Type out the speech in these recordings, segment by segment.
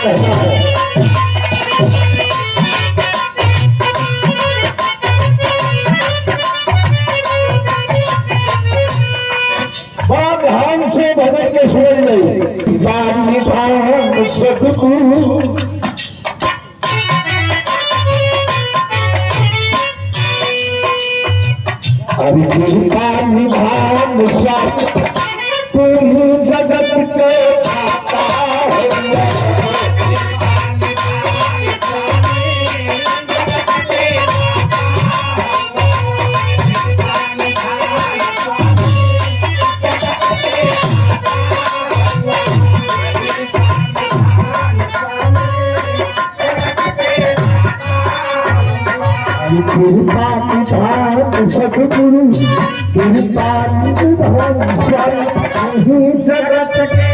कहना है। बात ध्यान से भजन के सुन नहीं बानी भान सदगुरु अरे कृपा निभान सब तुम जगत के खाता है। कृपा निधान सदगुरु कृपा निधान स्वामी जगत के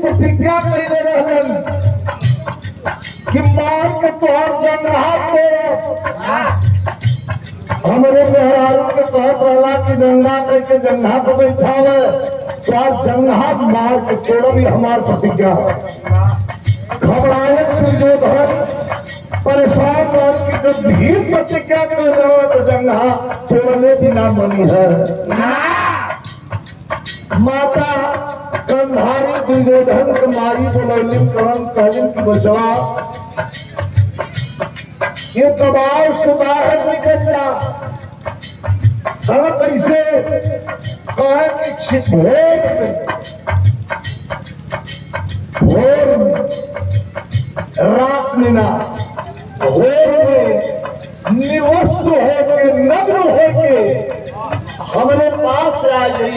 प्रतिज्ञा कैले रहलन कि मार के तोहर जंगहा पे हमरे मेहरारू के कहत रहला कि गंगा करके जंगहा पे बैठावे तो आज जंगहा मार के छोड़ो भी हमार प्रतिज्ञा है। घबराए दुर्योधन परेशान कर कि जब भीड़ प्रतिज्ञा कर रहा तो जंगहा छोड़ने भी ना बनी है। माता कंधारी दुर्योधन के मारी बोलिन कहलिन की बचवा ये दबाव से बाहर निकल जा। कैसे कहे कि भोर रात में ना भोर में निवस्त होके नग्न होके हमारे पास आए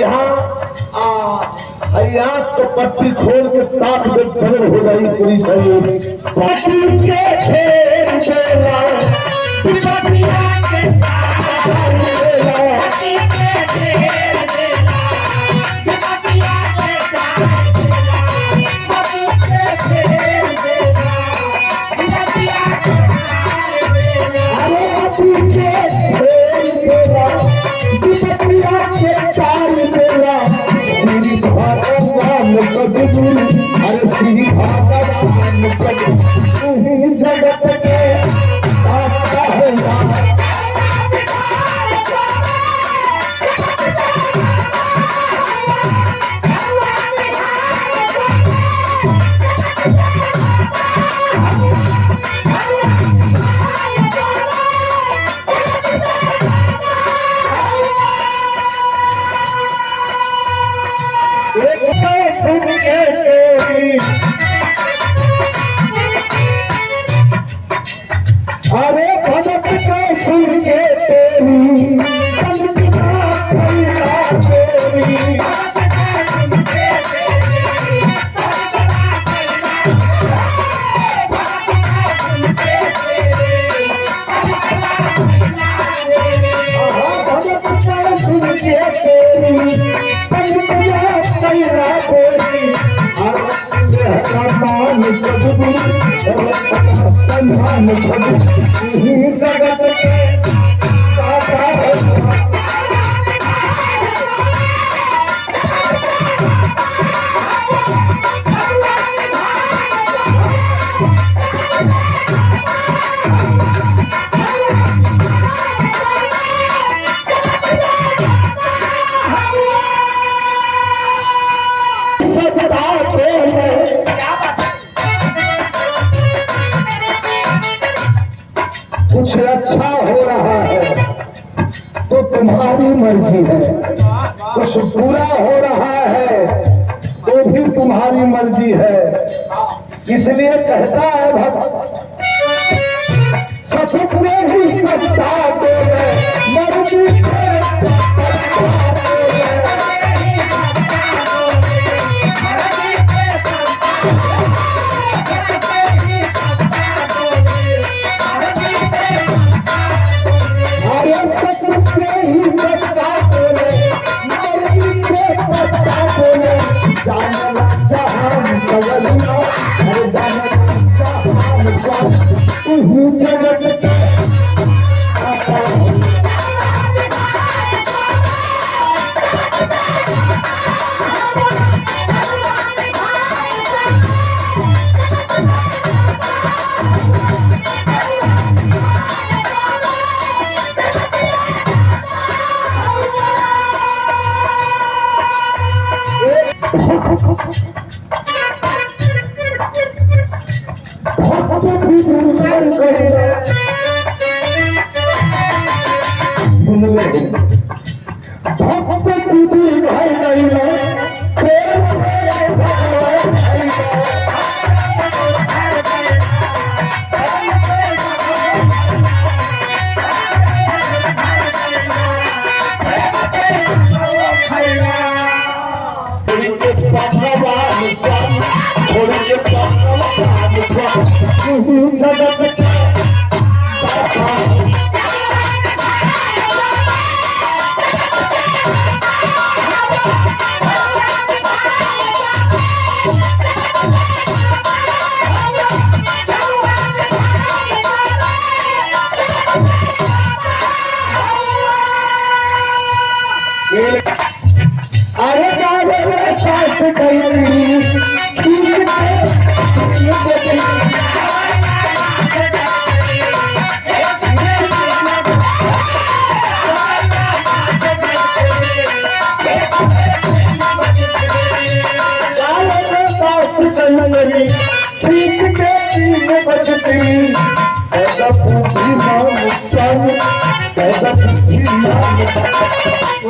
यहाँ तो पट्टी खोल के ताक में बदल हो गई पूरी शरीर पट्टी के खेल देला पटिया के ताल देला पट्टी के खेल देला पटिया के ताल देला पट्टी के खेल देला पटिया के ताल देला अरे पट्टी के खेल देला पटिया के ताल देला श्री भगवान सदगुरु अरे श्री भगवान सदगुरु जगत के दाता है। अरे भगत को सुन के तेरी सम्मान जगत के दाता है। कुछ अच्छा हो रहा है तो तुम्हारी मर्जी है, कुछ बुरा हो रहा है तो भी तुम्हारी मर्जी है। इसलिए कहता है भक्त सतत में भी सत्ता दे मर्जी भक्त भी दुर्गन कहे सुन ले भक्त भी भाई नहीं प्रेम से भगवान भाई भगवान स्वामी छोड़ के भगवान स्वामी जगत का अरे बाबा पास कहीं खींच के तीन बजती ऐसा पूछी मां मुस्कान ऐसा पूछी मां